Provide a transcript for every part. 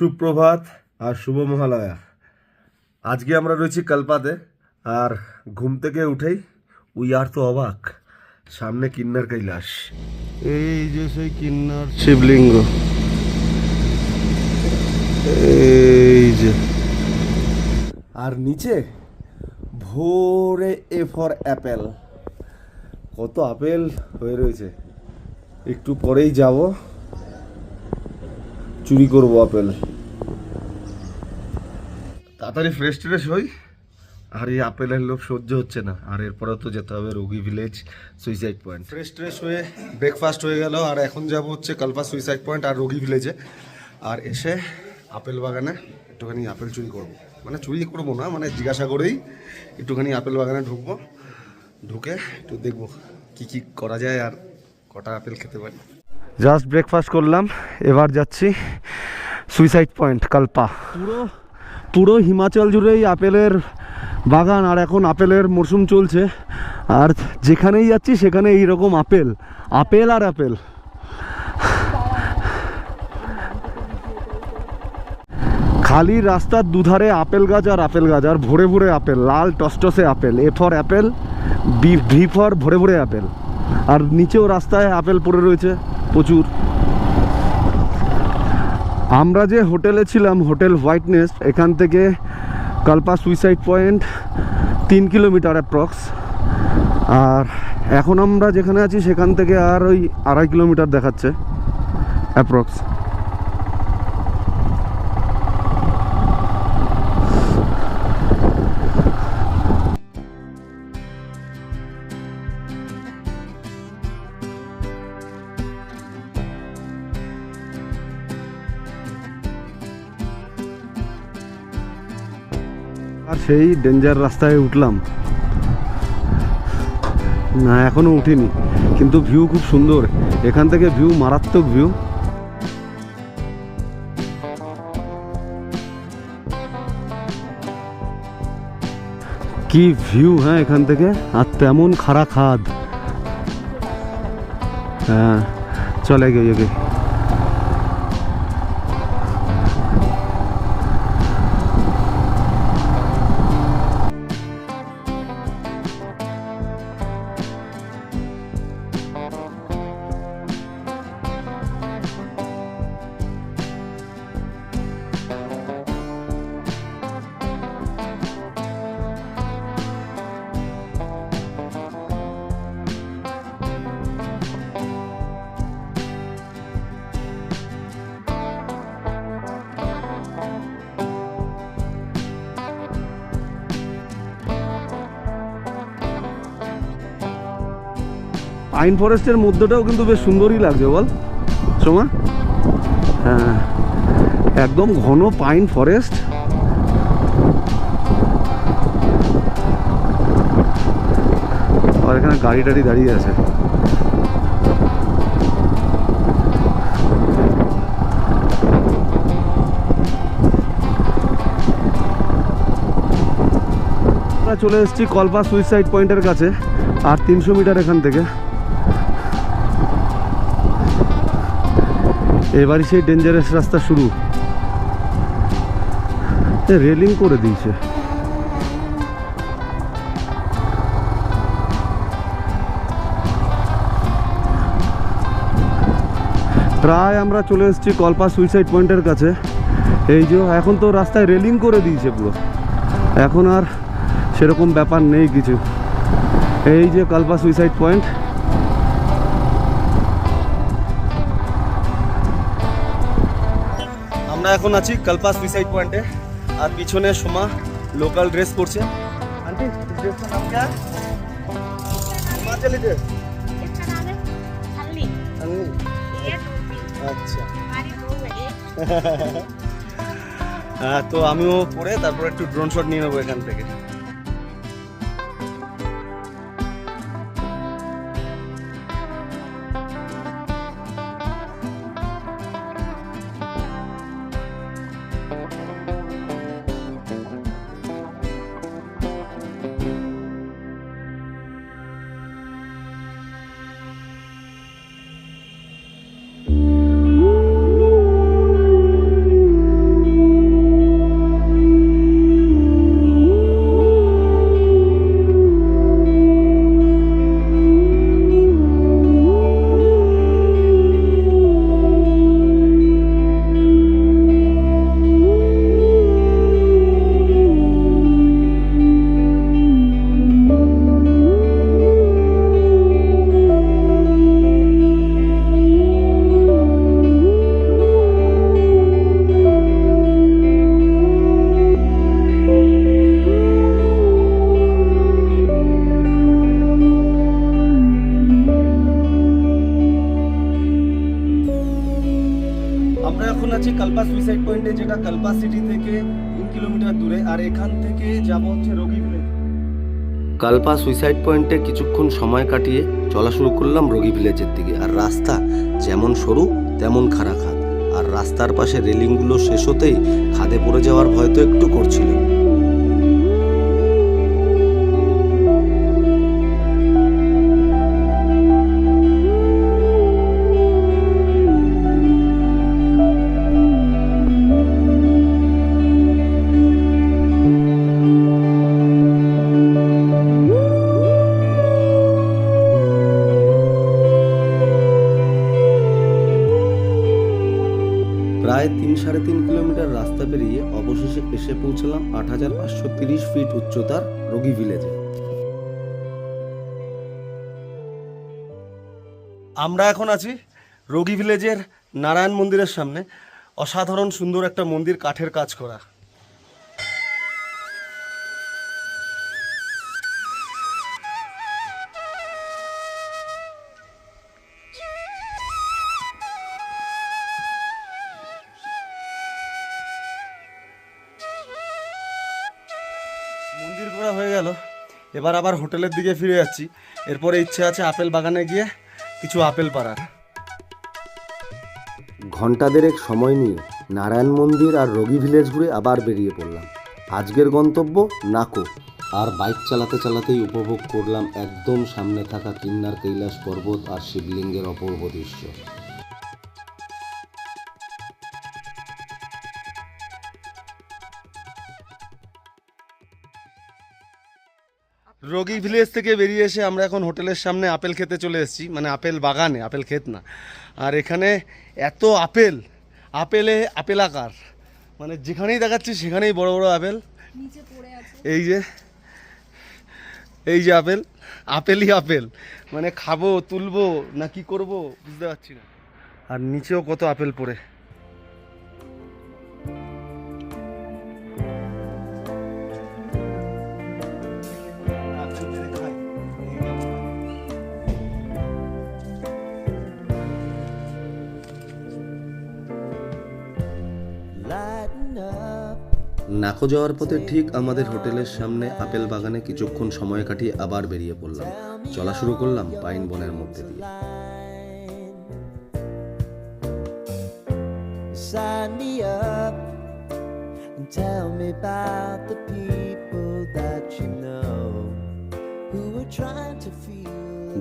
সুপ্রভাত আর শুভ মহালয়া। আজকে আমরা রয়েছি কালপাতে, আর ঘুম থেকে উঠেই উই আর তো অবাক, সামনে কিন্নার কৈলাস। এই যে সেই কিন্নার শিবলিঙ্গ, এই যে, আর নিচে ভোরে এ ফর অ্যাপেল, কত আপেল হয়ে রয়েছে। একটু পরেই যাব, চুরি করবো আপেল। তাড়াতাড়ি ফ্রেশ ট্রেশ হই, আর এই আপেলের লোভ সহ্য হচ্ছে না। আর এরপরে তো যেতে হবে রোগি ভিলেজ, সুইসাইড পয়েন্ট। ফ্রেশ ট্রেশ হয়ে ব্রেকফাস্ট হয়ে গেল, আর এখন যাব হচ্ছে কালপা সুইসাইড পয়েন্ট আর রোগি ভিলেজে। আর এসে আপেল বাগানে একটুখানি আপেল চুরি করবো, মানে চুরি করবো না, মানে জিজ্ঞাসা করেই একটুখানি আপেল বাগানে ঢুকবো। ঢুকে একটু দেখবো কি কি করা যায় আর কটা আপেল খেতে পারি। জাস্ট ব্রেকফাস্ট করলাম, এবার যাচ্ছি সুইসাইড পয়েন্ট কালপা। পুরো হিমাচল জুড়েই আপেলের বাগান, আর এখন আপেলের মরশুম চলছে। আর যেখানেই যাচ্ছি সেখানে এইরকম আপেল আপেল আর আপেল। খালি রাস্তার দুধারে আপেল গাছ আর আপেল গাছ, আর ভরে ভরে আপেল, লাল টসটসে apple. A for apple, B for ভরে ভরে আপেল। আর নিচেও রাস্তায় আপেল পড়ে রয়েছে প্রচুর। আমরা যে হোটেলে ছিলাম, হোটেল হোয়াইট নেস্ট, এখান থেকে Kalpa suicide point 3 kilometre approx. আর এখন আমরা যেখানে আছি সেখান থেকে আর ওই 2.5 কিলোমিটার দেখাচ্ছে অ্যাপ্রক্স। আর সেই ডেঞ্জার রাস্তায় উঠলাম না, এখনো উঠিনি, কিন্তু ভিউ খুব সুন্দর এখান থেকে, ভিউ মারাত্মক ভিউ। কি ভিউ, হ্যাঁ এখান থেকে, আর তেমন খাড়া খাদ। হ্যাঁ চলে গিয়ে পাইন ফরেস্টের মধ্যটাও কিন্তু বেশ সুন্দরই লাগছে, বল সোমা? হ্যাঁ একদম ঘন পাইন ফরেস্ট। আর এখানে গাড়ি টাড়ি দাঁড়িয়ে আছে। আমরা চলে এসেছি কালপা সুইসাইড পয়েন্টের কাছে, আর 300 মিটার এখান থেকে। এবারই সেই ডেঞ্জারাস রাস্তা শুরু, রেলিং করে দিয়েছে। প্রায় আমরা চলে এসেছি কালপা সুইসাইড পয়েন্টের কাছে। এই যে এখন তো রাস্তায় রেলিং করে দিয়েছে পুরো, এখন আর সেরকম ব্যাপার নেই কিছু। এই যে কালপা সুইসাইড পয়েন্ট। আমরা এখন আছি কালপা সুইসাইড পয়েন্টে, আর পিছনে সোমা লোকাল ড্রেস পরছে। আন্টি ড্রেসটার নাম क्या है? हिमाचली ड्रेस। इसका नाम है हल्ली। ये टोपी। আচ্ছা हमारी दो है। হ্যাঁ, তো আমিও পরে তারপর একটু ড্রোন শট নিয়ে নেবো এখান থেকে। আছি কালপা সুইসাইড পয়েন্টে, যেটা কালপা সিটি থেকে 3 কিলোমিটার দূরে, আর এখান থেকে যাব হচ্ছে রোগি ভিলেজ। কালপা সুইসাইড পয়েন্টে কিছুক্ষণ সময় কাটিয়ে চলা শুরু করলাম রোগি ভিলেজের দিকে। আর রাস্তা যেমন সরু তেমন খাড়া খাদ, আর রাস্তার পাশে রেলিংগুলো শেষ হতেই খাদে পড়ে যাওয়ার ভয় তো একটু করছিল। প্রায় 3-3.5 কিলোমিটার রাস্তা পেরিয়ে অবশেষে এসে পৌঁছলাম 8530 ফিট উচ্চতার রোগি ভিলেজে। আমরা এখন আছি রোগি ভিলেজের নারায়ণ মন্দিরের সামনে। অসাধারণ সুন্দর একটা মন্দির, কাঠের কাজ করা। মন্দির ঘোরা হয়ে গেল, এবার আবার হোটেলের দিকে ফিরে যাচ্ছি। এরপরে ইচ্ছে আছে আপেল বাগানে গিয়ে কিছু আপেল পাড়ার। ঘন্টা দেড়েক সময় নিয়ে নারায়ণ মন্দির আর রোগি ভিলেজ ঘুরে আবার বেরিয়ে পড়লাম। আজকের গন্তব্য নাকো। আর বাইক চালাতে চালাতেই উপভোগ করলাম একদম সামনে থাকা কিন্নার কৈলাস পর্বত আর শিবলিঙ্গের অপূর্ব দৃশ্য। রোগি ভিলেজ থেকে বেরিয়ে এসে আমরা এখন হোটেলের সামনে আপেল খেতে চলে এসেছি, মানে আপেল বাগানে, আপেল ক্ষেত না। আর এখানে এত আপেল, আপেল আকার, মানে যেখানেই দেখাচ্ছি সেখানেই বড় বড় আপেল। এই যে আপেলই আপেল, মানে খাবো, তুলবো না কি করবো বুঝতে পারছি না। আর নিচেও কত আপেল পড়ে। নাকো যাওয়ার পথে ঠিক আমাদের হোটেলের সামনে আপেল বাগানে কিছুক্ষণ সময় কাটিয়ে আবার বেরিয়ে পড়লাম। চলা শুরু করলাম পাইন বনের মধ্যে দিয়ে।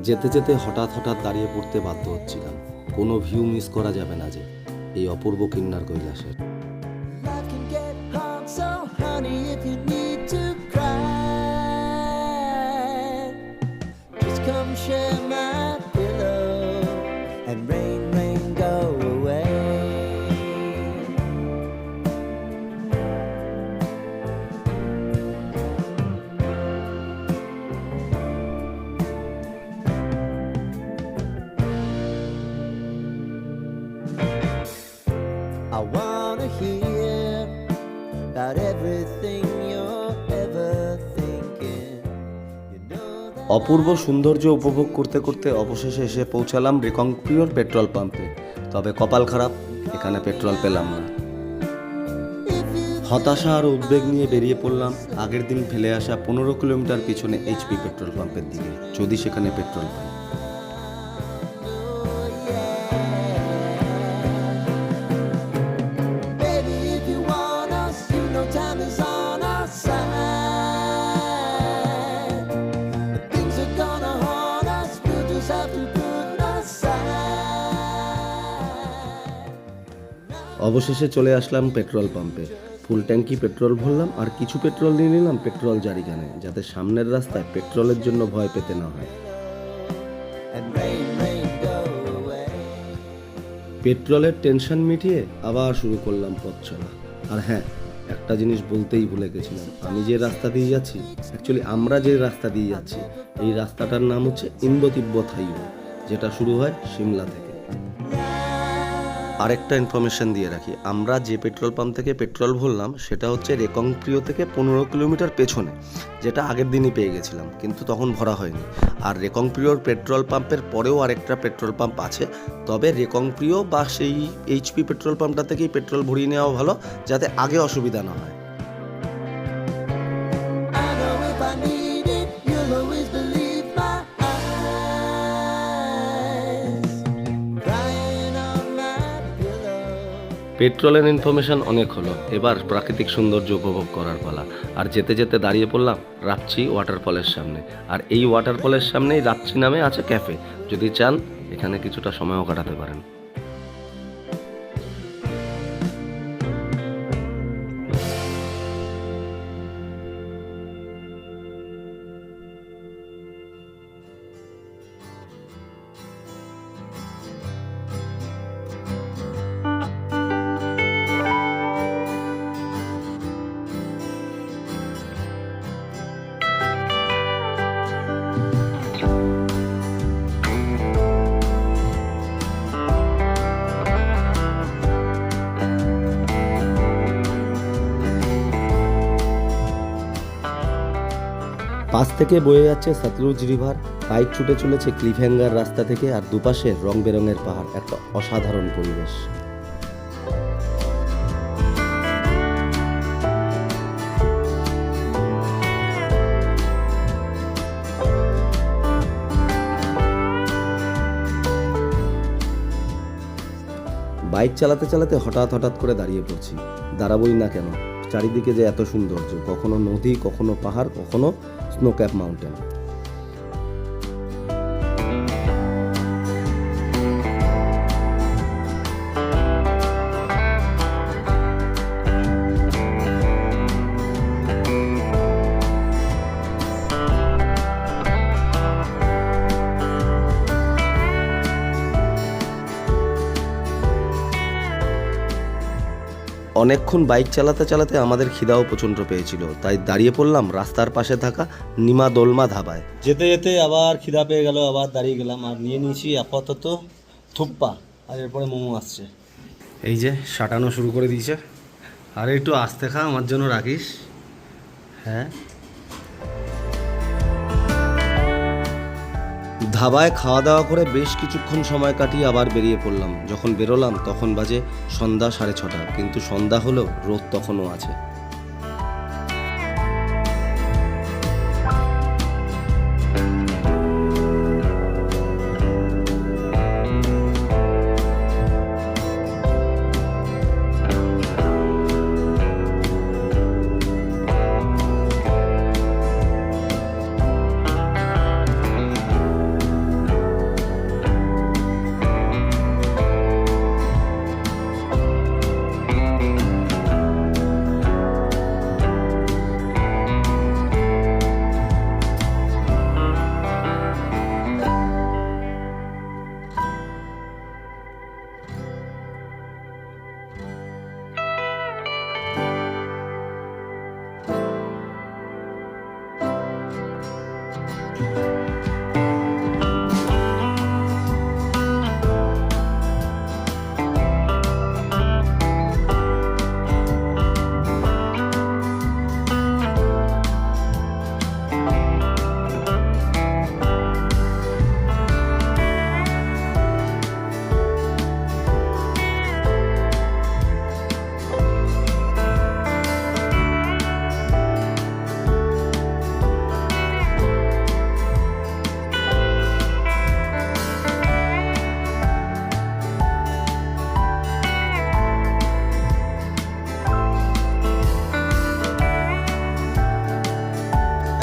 যেতে যেতে হঠাৎ দাঁড়িয়ে পড়তে বাধ্য হচ্ছিলাম। কোনো ভিউ মিস করা যাবে না যে এই অপূর্ব Kinnar কৈলাসের। If you need to cry, just come share my pillow and rain go away. I wanna hear about everything you're ever thinking. অপূর্ব সৌন্দর্য উপভোগ করতে করতে অবশেষে এসে পৌঁছালাম রিকংপিওর পেট্রোল পাম্পে। তবে কপাল খারাপ, এখানে পেট্রোল পেলাম না। হতাশা আর উদ্বেগ নিয়ে বেরিয়ে পড়লাম আগের দিন ফেলে আসা 15 কিলোমিটার পিছনে এইচপি পেট্রোল পাম্পের দিকে, যদি সেখানে পেট্রোল পাই। অবশেষে চলে আসলাম পেট্রোল পাম্পে। ফুল ট্যাঙ্কি পেট্রোল ভরলাম আর কিছু পেট্রোল নিয়ে নিলাম পেট্রোল জারিগানে, যাতে সামনের রাস্তায় পেট্রোলের জন্য ভয় পেতে না হয়। পেট্রোলের টেনশন মিটিয়ে আবার শুরু করলাম পথ চলা। আর হ্যাঁ, একটা জিনিস বলতেই ভুলে গেছিলাম, আমি যে রাস্তা দিয়ে যাচ্ছি, অ্যাকচুয়ালি আমরা যে রাস্তা দিয়ে যাচ্ছি, এই রাস্তাটার নাম হচ্ছে ইন্দো তিব্বত হাইওয়ে, যেটা শুরু হয় সিমলা থেকে। আরেকটা ইনফরমেশন দিয়ে রাখি, আমরা যে পেট্রোল পাম্প থেকে পেট্রোল ভরলাম সেটা হচ্ছে রেকংপ্রিয় থেকে 15 কিলোমিটার পেছনে, যেটা আগের দিনই পেয়ে গেছিলাম, কিন্তু তখন ভরা হয়নি। আর রেকংপ্রিয়র পেট্রোল পাম্পের পরেও আরেকটা পেট্রোল পাম্প আছে, তবে রেকংপ্রিয় বা সেই এইচপি পেট্রোল পাম্পটা থেকেই পেট্রোল ভরিয়ে নেওয়া ভালো, যাতে আগে অসুবিধা না হয়। পেট্রোলের ইনফরমেশন অনেক হলো, এবার প্রাকৃতিক সৌন্দর্য উপভোগ করার পালা। আর যেতে যেতে দাঁড়িয়ে পড়লাম রাপচি ওয়াটারফলের সামনে। আর এই ওয়াটারফলের সামনেই রাপচি নামে আছে ক্যাফে, যদি চান এখানে কিছুটা সময়ও কাটাতে পারেন। পাশ থেকে বয়ে যাচ্ছে সতলুজ রিভার, বাইক ছুটে চলেছে ক্লিফ হ্যাঙ্গার রাস্তা থেকে, আর দুপাশে রং বেরঙের পাহাড়, একটা অসাধারণ পরিবেশ। বাইক চালাতে চালাতে হঠাৎ করে দাঁড়িয়ে পড়ছি, দাঁড়াবই না কেন, চারিদিকে যে এত সৌন্দর্য, কখনো নদী, কখনো পাহাড়, কখনো স্নো ক্যাপ মাউন্টেন। অনেকক্ষণ বাইক চালাতে চালাতে আমাদের খিদাও প্রচণ্ড পেয়েছিল, তাই দাঁড়িয়ে পড়লাম রাস্তার পাশে থাকা নিমা দোলমা ধাবায়। যেতে যেতে আবার খিদা পেয়ে গেল, আবার দাঁড়িয়ে গেলাম, আর নিয়ে নিয়েছি আপাতত থুপ্পা, আর এরপরে মোমো আসছে। এই যে সাটানো শুরু করে দিয়েছে, আর একটু আস্তে খা, আমার জন্য রাখিস। হ্যাঁ, ধাবায় খাওয়া দাওয়া করে বেশ কিছুক্ষণ সময় কাটিয়ে আবার বেরিয়ে পড়লাম। যখন বেরোলাম তখন বাজে সন্ধ্যা 6:30, কিন্তু সন্ধ্যা হলেও রোদ তখনও আছে।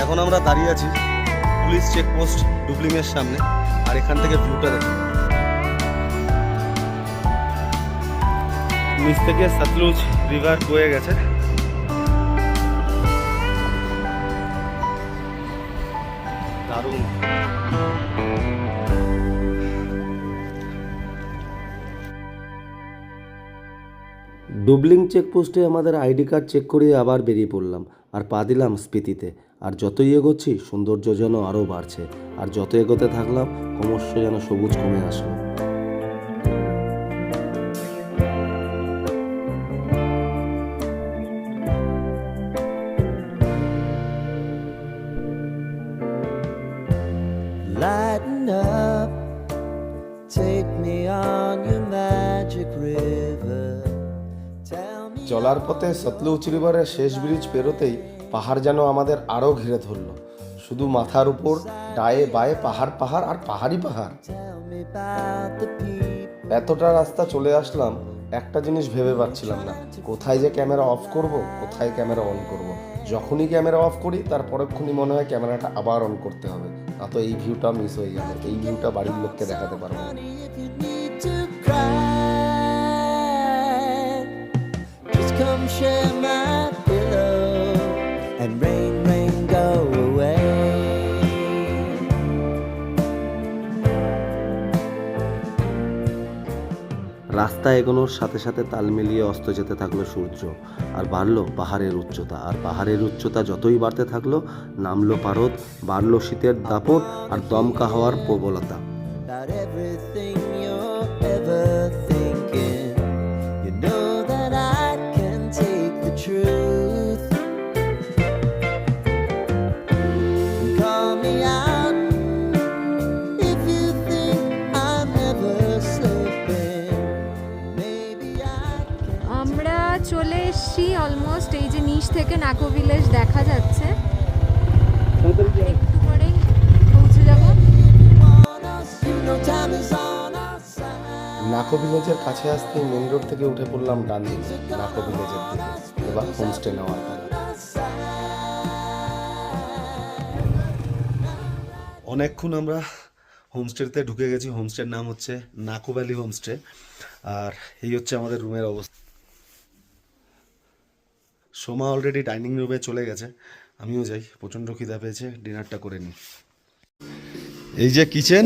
এখন আমরা দাঁড়িয়ে আছি পুলিশ চেকপোস্ট ডুবলিংয়ের সামনে, আর এখান থেকে ভিউটা দেখুন। নিচ থেকে সতলুজ রিভার বয়ে গেছে। দারুণ। ডুবলিং চেকপোস্টে আমাদের আইডি কার্ড চেক করিয়ে আবার বেরিয়ে পড়লাম, আর পা দিলাম স্পিতিতে। আর যতই এগোচ্ছি সৌন্দর্য যেন আরও বাড়ছে, আর যত এগোতে থাকলাম ক্রমশ যেন সবুজ কমে আসলো। up, take me on your magic river. Tell me চলার পথে সতলুজ রিভারের শেষ ব্রিজ পেরোতেই পাহাড় যেন আমাদের আরও ঘিরে ধরলো। শুধু মাথার উপর ডায়ে বায়ে পাহাড় পাহাড় আর পাহাড়ই পাহাড়। tell me about the people. এতটা রাস্তা চলে আসলাম, একটা জিনিস ভেবে পাচ্ছিলাম না, কোথায় যে ক্যামেরা অফ করব, কোথায় ক্যামেরা অন করব। যখনই ক্যামেরা অফ করি তার পরক্ষণই মনে হয় ক্যামেরাটা আবার অন করতে হবে, না তো এই ভিউটা মিস হয়ে যাবে, এই ভিউটা বাড়ির লোককে দেখাতে পারবো না। If you need to cry, just come share my pillow and rain, rain, go away. রাস্তা এগোনোর সাথে সাথে তাল মিলিয়ে অস্ত যেতে থাকলো সূর্য, আর বাড়লো পাহাড়ের উচ্চতা, আর পাহাড়ের উচ্চতা যতই বাড়তে থাকলো নামলো পারদ, বাড়লো শীতের দাপট আর দমকা হওয়ার প্রবলতা। About everything you're ever thinking, you know that I can take the truth and call me out if you think I'm ever slipping. Maybe I can. আমরা চলে এসেছি অলমোস্ট, এই যে নিচ থেকে নাকো ভিলেজ দেখা যাচ্ছে, একটু পরেই পৌঁছে যাব। You know time is on our side. নাকো ভিলেজের কাছে আসতেই মেন রোড থেকে উঠে পড়লাম ডান দিকে নাকো ভিলেজের দিকে। এবার হোমস্টে নেওয়ার পালা। অনেকক্ষণ আমরা হোমস্টেতে ঢুকে গেছি। হোমস্টের নাম হচ্ছে নাকো ভ্যালি হোমস্টে, আর এই হচ্ছে আমাদের রুমের অবস্থা। সোমা অলরেডি ডাইনিং রুমে চলে গেছে, আমিও যাই, প্রচণ্ড খিদা পেয়েছে, ডিনারটা করে নিই। এই যে কিচেন,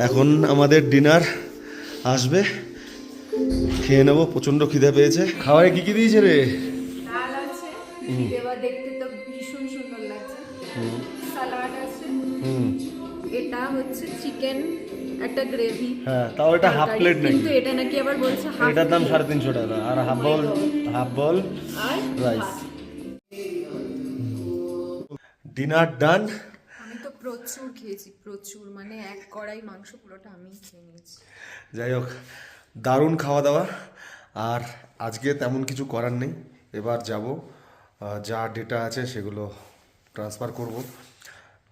এখন আমাদের ডিনার আসবে, খেয়ে নেবো, প্রচণ্ড খিদে পেয়েছে। খাওয়ায় কি কি দিয়েছে রে? ডাল আছে, দেবা দেখতে তো ভীষণ সুন্দর লাগছে, সালাড আছে, এটা হচ্ছে চিকেন একটা গ্রেভি, হ্যাঁ, তাও এটা হাফ প্লেট নাকি, কিন্তু এটা নাকি আবার বলছে হাফ, এটার দাম 350 টাকা, আর হাফ বল আর রাইস। ডিনার ডান। আমি তো প্রচুর খেয়েছি, প্রচুর, মানে এক কড়াই মাংস পুরোটা আমি খেয়ে নিয়েছি। যাই হোক, দারুণ খাওয়া দাওয়া, আর আজকে তেমন কিছু করার নেই, এবার যাব, যা ডেটা আছে সেগুলো ট্রান্সফার করব,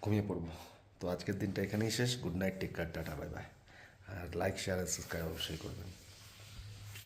ঘুমিয়ে পড়বো। তো আজকের দিনটা এখানেই শেষ। Good night, take care, tata, bye bye. আর লাইক, শেয়ার আর সাবস্ক্রাইব অবশ্যই করবেন।